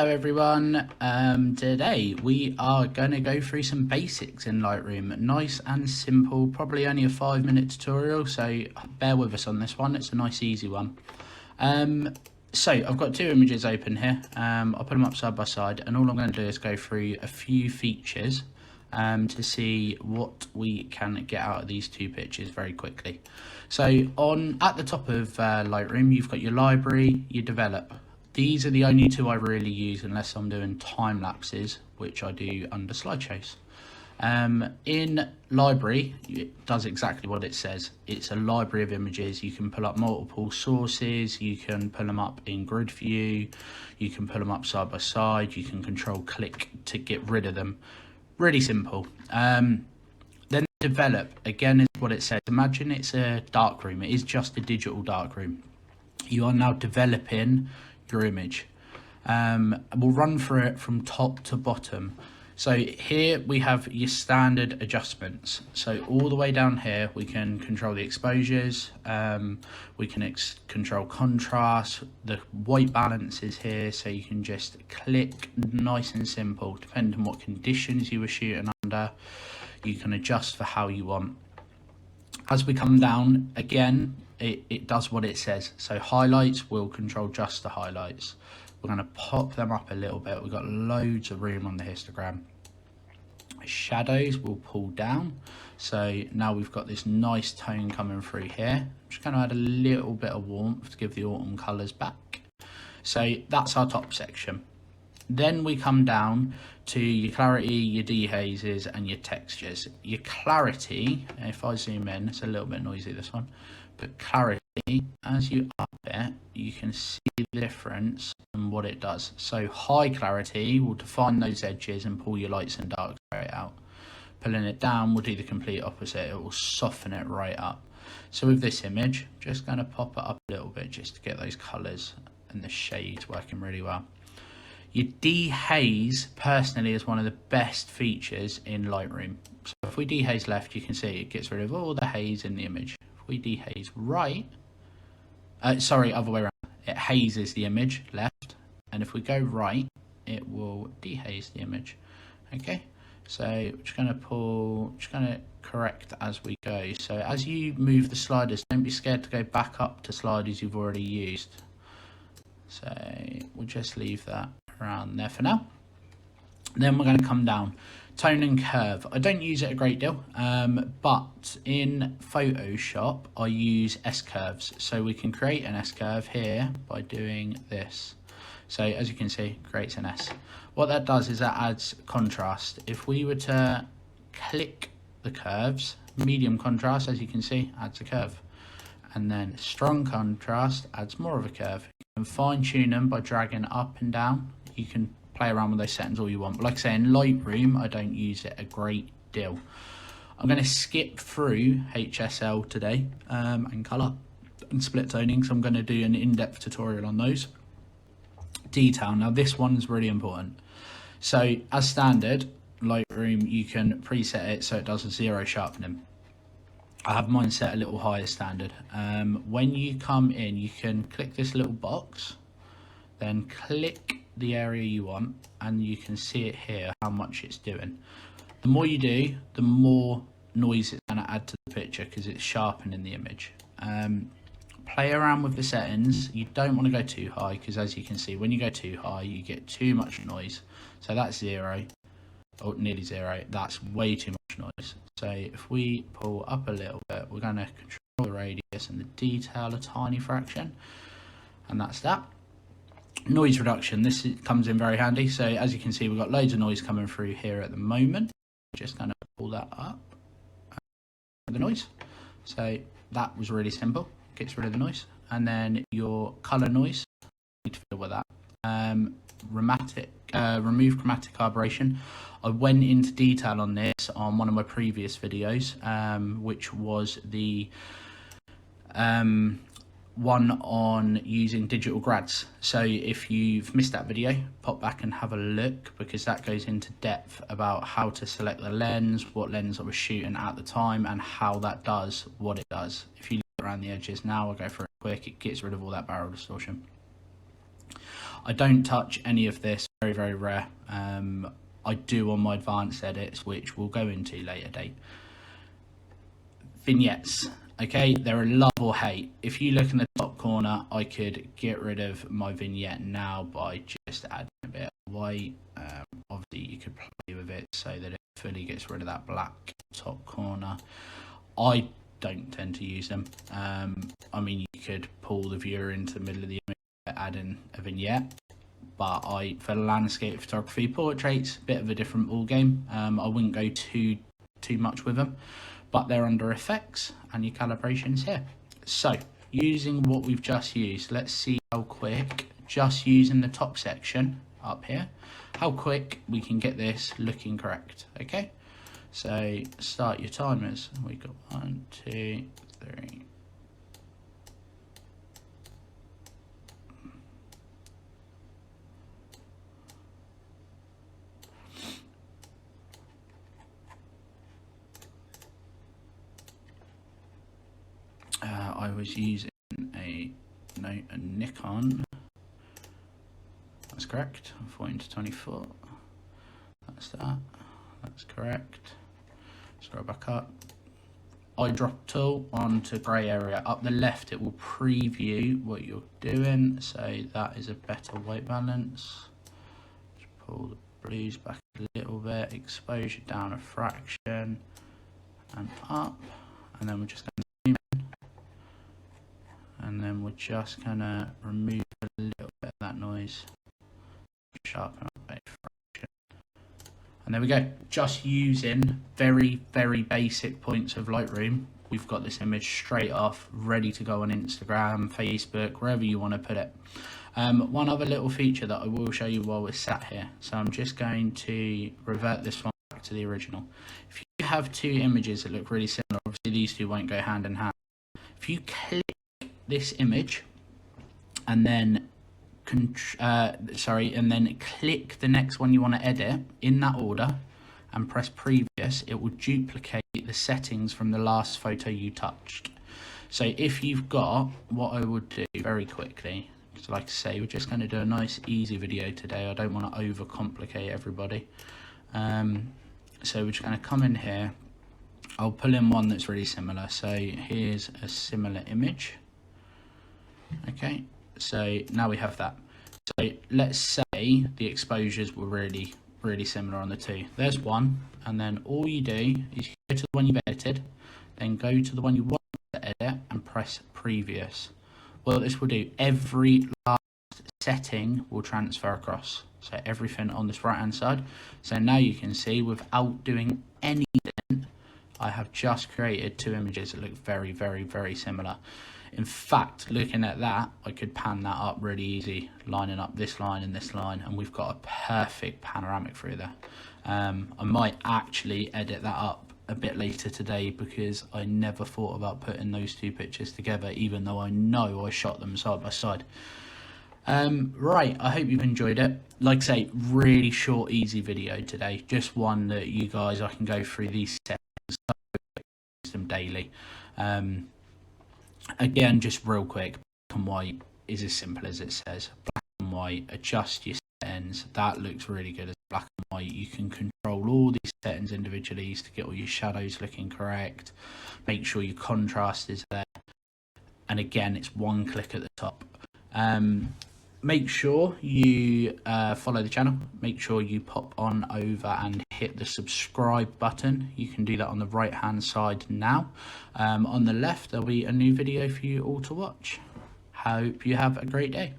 Hello everyone, today we are going to go through some basics in Lightroom. Nice and simple, probably only a 5-minute tutorial, so bear with us on this one. It's a nice easy one. So I've got two images open here. I'll put them up side by side, and all I'm going to do is go through a few features to see what we can get out of these two pictures very quickly. So at the top of Lightroom, you've got your library, your develop. These are the only two I really use unless I'm doing time lapses, which I do under slideshows. In library, it does exactly what it says. It's a library of images. You can pull up multiple sources, you can pull them up in grid view, you can pull them up side by side, you can control click to get rid of them. Really simple. Then develop, again, is what it says. Imagine it's a darkroom. It is just a digital darkroom. You are now developing your image. We'll run through it from top to bottom. So here we have your standard adjustments. So all the way down here we can control the exposures, we can control contrast, the white balance is here, so you can just click, nice and simple, depending on what conditions you were shooting under, you can adjust for how you want. As we come down, again, it does what it says. So highlights will control just the highlights. We're going to pop them up a little bit. We've got loads of room on the histogram. Shadows will pull down. So now we've got this nice tone coming through here. I'm just going to add a little bit of warmth to give the autumn colours back. So that's our top section. Then we come down to your clarity, your dehazes and your textures. Your clarity, if I zoom in, it's a little bit noisy this one, but clarity, as you up it, you can see the difference and what it does. So high clarity will define those edges and pull your lights and darks right out. Pulling it down will do the complete opposite. It will soften it right up. So with this image, I'm just going to pop it up a little bit just to get those colours and the shades working really well. Your dehaze, personally, is one of the best features in Lightroom. So if we dehaze left, you can see it gets rid of all the haze in the image. If we dehaze right, sorry, other way around. It hazes the image left, and if we go right, it will dehaze the image. Okay, so we're just going to correct as we go. So as you move the sliders, don't be scared to go back up to sliders you've already used. So we'll just leave that around there for now. Then we're going to come down. Tone and curve. I don't use it a great deal, but in Photoshop I use S-curves. So we can create an S-curve here by doing this. So as you can see, creates an S. What that does is that adds contrast. If we were to click the curves, medium contrast, as you can see, adds a curve. And then strong contrast adds more of a curve. You can fine tune them by dragging up and down. You can play around with those settings all you want, but like I say, in Lightroom I don't use it a great deal. I'm going to skip through HSL today and colour and split toning, so I'm going to do an in-depth tutorial on those. Detail, now this one's really important. So as standard, Lightroom, you can preset it so it does a 0 sharpening. I have mine set a little higher standard. When you come in, you can click this little box, then click the area you want, and you can see it here how much it's doing. The more you do, the more noise it's going to add to the picture because it's sharpening the image. Play around with the settings. You don't want to go too high because, as you can see, when you go too high you get too much noise. So that's 0 or nearly 0. That's way too much noise. So if we pull up a little bit, we're going to control the radius and the detail a tiny fraction, and that's that. Noise reduction, this comes in very handy. So as you can see, we've got loads of noise coming through here at the moment. Just going to pull that up, the noise. So that was really simple, gets rid of the noise. And then your color noise, need to fiddle with that. Remove chromatic calibration. I went into detail on this on one of my previous videos, which was the one on using digital grads. So if you've missed that video, pop back and have a look, because that goes into depth about how to select the lens, what lens I was shooting at the time, and how that does what it does. If you look around the edges now, I'll go for it quick, it gets rid of all that barrel distortion. I don't touch any of this very, very rare. I do on my advanced edits, which we'll go into later date. Vignettes, okay, they're a love or hate. If you look in the top corner, I could get rid of my vignette now by just adding a bit of white. Obviously you could play with it so that it fully gets rid of that black top corner. I don't tend to use them. I mean, you could pull the viewer into the middle of the image, add in a vignette, but for landscape photography, portraits, bit of a different ball game. I wouldn't go too much with them, but they're under effects and your calibration's here. So using what we've just used, let's see how quick, just using the top section up here, how quick we can get this looking correct. Okay, so start your timers. We got 1, 2, 3. I was using a Nikon. That's correct. 14-24. That's that. That's correct. Scroll back up. Eyedrop tool onto grey area. Up the left, it will preview what you're doing. So that is a better white balance. Just pull the blues back a little bit. Exposure down a fraction and up. And then we're just going to zoom in. And then we're just going to remove a little bit of that noise. Sharpen up a fraction. And there we go. Just using very, very basic points of Lightroom, we've got this image straight off, ready to go on Instagram, Facebook, wherever you want to put it. One other little feature that I will show you while we're sat here. So I'm just going to revert this one back to the original. If you have two images that look really similar, obviously these two won't go hand in hand. If you click this image and then and then click the next one you want to edit in that order and press previous, it will duplicate the settings from the last photo you touched. So if you've got, what I would do very quickly, so like I say, we're just going to do a nice easy video today. I don't want to overcomplicate everybody. So we're just going to come in here. I'll pull in one that's really similar. So here's a similar image. Okay, so now we have that. So let's say the exposures were really similar on the two. There's one, and then all you do is you go to the one you've edited, then go to the one you want to edit and press previous. What this will do, every last setting will transfer across. So everything on this right hand side. So now you can see without doing anything, I have just created two images that look very, very, very similar. In fact, looking at that, I could pan that up really easy, lining up this line and this line, and we've got a perfect panoramic through there. I might actually edit that up a bit later today because I never thought about putting those two pictures together, even though I know I shot them side by side. Right, I hope you've enjoyed it. Like I say, really short, easy video today. Just one that you guys, I can go through these settings, use them daily. Again, just real quick, black and white is as simple as it says. Black and white, adjust your settings. That looks really good as black and white. You can control all these settings individually to get all your shadows looking correct. Make sure your contrast is there. And again, it's one click at the top. Make sure you follow the channel. Make sure you pop on over and hit the subscribe button. You can do that on the right hand side now. On the left, there'll be a new video for you all to watch. Hope you have a great day.